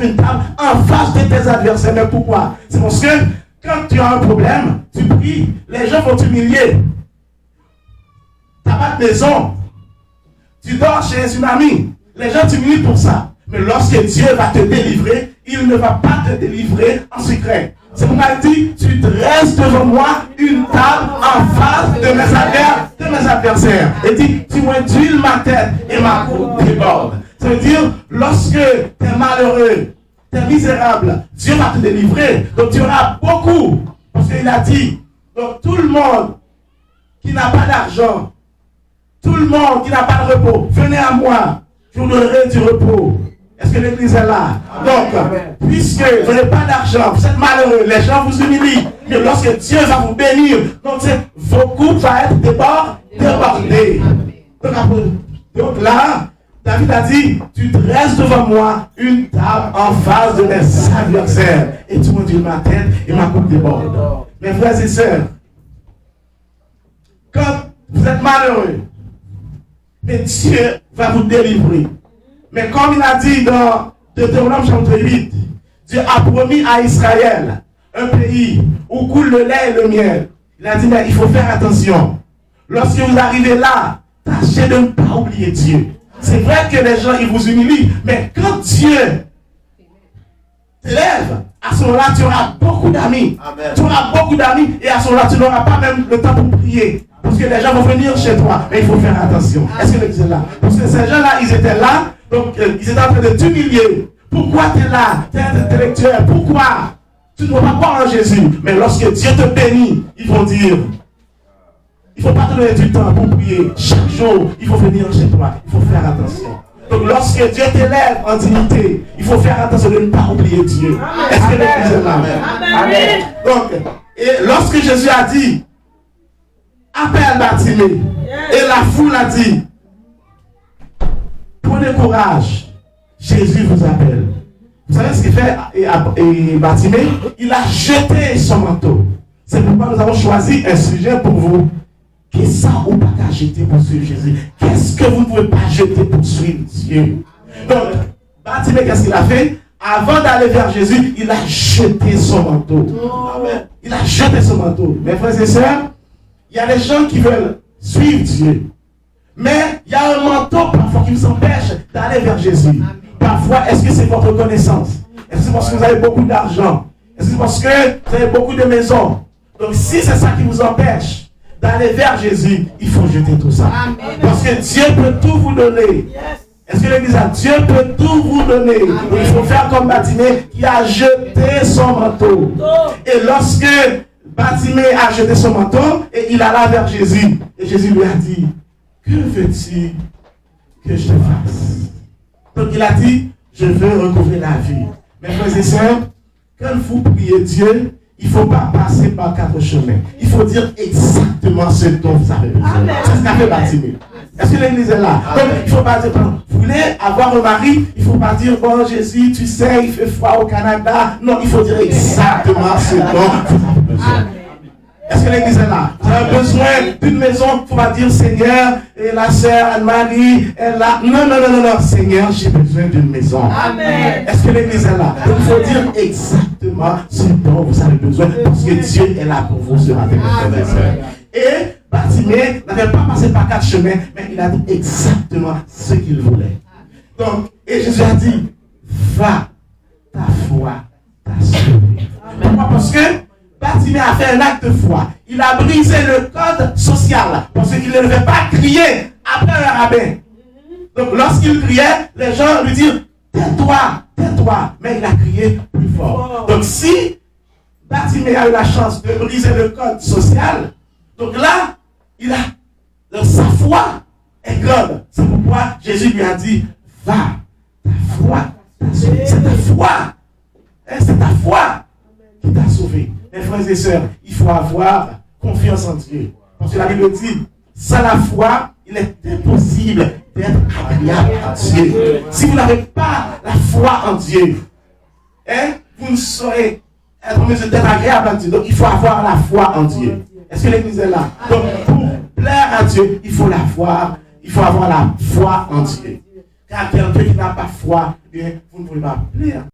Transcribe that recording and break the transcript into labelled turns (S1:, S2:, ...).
S1: une table en face de tes adversaires. Mais pourquoi? C'est parce que quand tu as un problème, tu pries, les gens vont t'humilier. Tu n'as pas de maison. Tu dors chez une amie. Les gens t'humilient pour ça. Mais lorsque Dieu va te délivrer, il ne va pas te délivrer en secret. C'est pourquoi il dit, tu dresses devant moi une table en face de mes adversaires. Et dit, tu m'induis ma tête et ma coupe déborde. Ça veut dire, lorsque tu es malheureux, tu es misérable, Dieu va te délivrer. Donc tu auras beaucoup. Parce qu'il a dit, donc tout le monde qui n'a pas d'argent, tout le monde qui n'a pas de repos, venez à moi, je vous donnerai du repos. Est-ce que l'église est là? Donc, puisque vous n'avez pas d'argent, vous êtes malheureux, les gens vous humilient, mais lorsque Dieu va vous bénir, donc vos coupes vont être débordées. Donc là, David a dit, tu dresses devant moi une table en face de mes adversaires, et tu m'induis ma tête et ma coupe déborde. Mes frères et sœurs, quand vous êtes malheureux, mais Dieu va vous délivrer. Mais comme il a dit dans Deutéronome chapitre 8, Dieu a promis à Israël un pays où coule le lait et le miel. Il a dit, mais il faut faire attention. Lorsque vous arrivez là, tâchez de ne pas oublier Dieu. C'est vrai que les gens, ils vous humilient, mais quand Dieu t'élève, à ce moment-là, tu auras beaucoup d'amis. Tu auras beaucoup d'amis et à ce moment-là, tu n'auras pas même le temps pour prier. Parce que les gens vont venir chez toi, mais il faut faire attention. Est-ce que l'église est là? Parce que ces gens-là, ils étaient là, donc ils étaient en train de t'humilier. Pourquoi tu es là? Tu es intellectuel. Pourquoi? Tu ne dois pas croire en Jésus. Mais lorsque Dieu te bénit, ils vont dire, il ne faut pas te donner du temps pour prier. Chaque jour, il faut venir chez toi. Il faut faire attention. Donc lorsque Dieu t'élève en dignité, il faut faire attention de ne pas oublier Dieu. Est-ce que l'église est là? Amen. Donc, et lorsque Jésus a dit, appelle Bartimée, et la foule a dit, prenez courage, Jésus vous appelle. Vous savez ce qu'il fait? Et Bartimée, il a jeté son manteau. C'est pourquoi nous avons choisi un sujet pour vous. Qu'est-ce que vous ne pouvez pas jeter pour suivre Jésus? Qu'est-ce que vous ne pouvez pas jeter pour suivre Dieu? Donc, Bartimée, qu'est-ce qu'il a fait? Avant d'aller vers Jésus, il a jeté son manteau. Amen. Il a jeté son manteau. Mes frères et sœurs, il y a des gens qui veulent suivre Dieu. Mais il y a un manteau parfois qui vous empêche d'aller vers Jésus. Amen. Parfois, est-ce que c'est votre connaissance? Est-ce que c'est parce que vous avez beaucoup d'argent? Est-ce que c'est parce que vous avez beaucoup de maisons? Donc si c'est ça qui vous empêche d'aller vers Jésus, il faut jeter tout ça. Amen. Parce que Dieu peut tout vous donner. Yes. Est-ce que l'église a? Dieu peut tout vous donner. Donc, il faut faire comme Bartimée qui a jeté son manteau. Et lorsque Bartimée a jeté son manteau, et il alla vers Jésus. Et Jésus lui a dit, que veux-tu que je te fasse? Donc il a dit, je veux recouvrir la vie. Mes frères et sœurs, quand vous priez Dieu, il ne faut pas passer par 4 chemins. Il faut dire exactement ce dont vous avez besoin. C'est ce qu'a fait Bartimée. Est-ce que l'église est là? Donc, il ne faut pas dire, vous voulez avoir un mari, il ne faut pas dire, bon Jésus, tu sais, il fait froid au Canada. Non, il faut dire exactement ce dont vous avez besoin. Est-ce que l'église est là? Vous avez besoin d'une maison, il ne faut pas dire, Seigneur, et la sœur Anne-Marie, elle a... Non, Seigneur, j'ai besoin d'une maison. Amen. Est-ce que l'église est là? Donc, il faut dire exactement ce dont vous avez besoin, parce que Dieu est là pour vous ce matin. Et Bartimée n'avait pas passé par 4 chemins, mais il a dit exactement ce qu'il voulait. Donc, et Jésus a dit, va, ta foi t'a sauvé. Pourquoi? Parce que Bartimée a fait un acte de foi. Il a brisé le code social parce qu'il ne devait pas crier après un rabbin. Donc lorsqu'il criait, les gens lui disent tais-toi, tais-toi. Mais il a crié plus fort. Donc si Bartimée a eu la chance de briser le code social, donc là, sa foi est grande. C'est pourquoi Jésus lui a dit va, ta foi t'a sauvé. C'est ta foi. C'est ta foi qui t'a sauvé. Mes frères et sœurs, il faut avoir confiance en Dieu. Parce que la Bible dit, sans la foi, il est impossible d'être agréable à Dieu. Si vous n'avez pas la foi en Dieu, vous ne saurez être en mesure d'être agréable à Dieu. Donc il faut avoir la foi en Dieu. Est-ce que l'église est là? Donc pour plaire à Dieu, il faut avoir la foi en Dieu. Car quelqu'un qui n'a pas foi, vous ne pouvez pas plaire.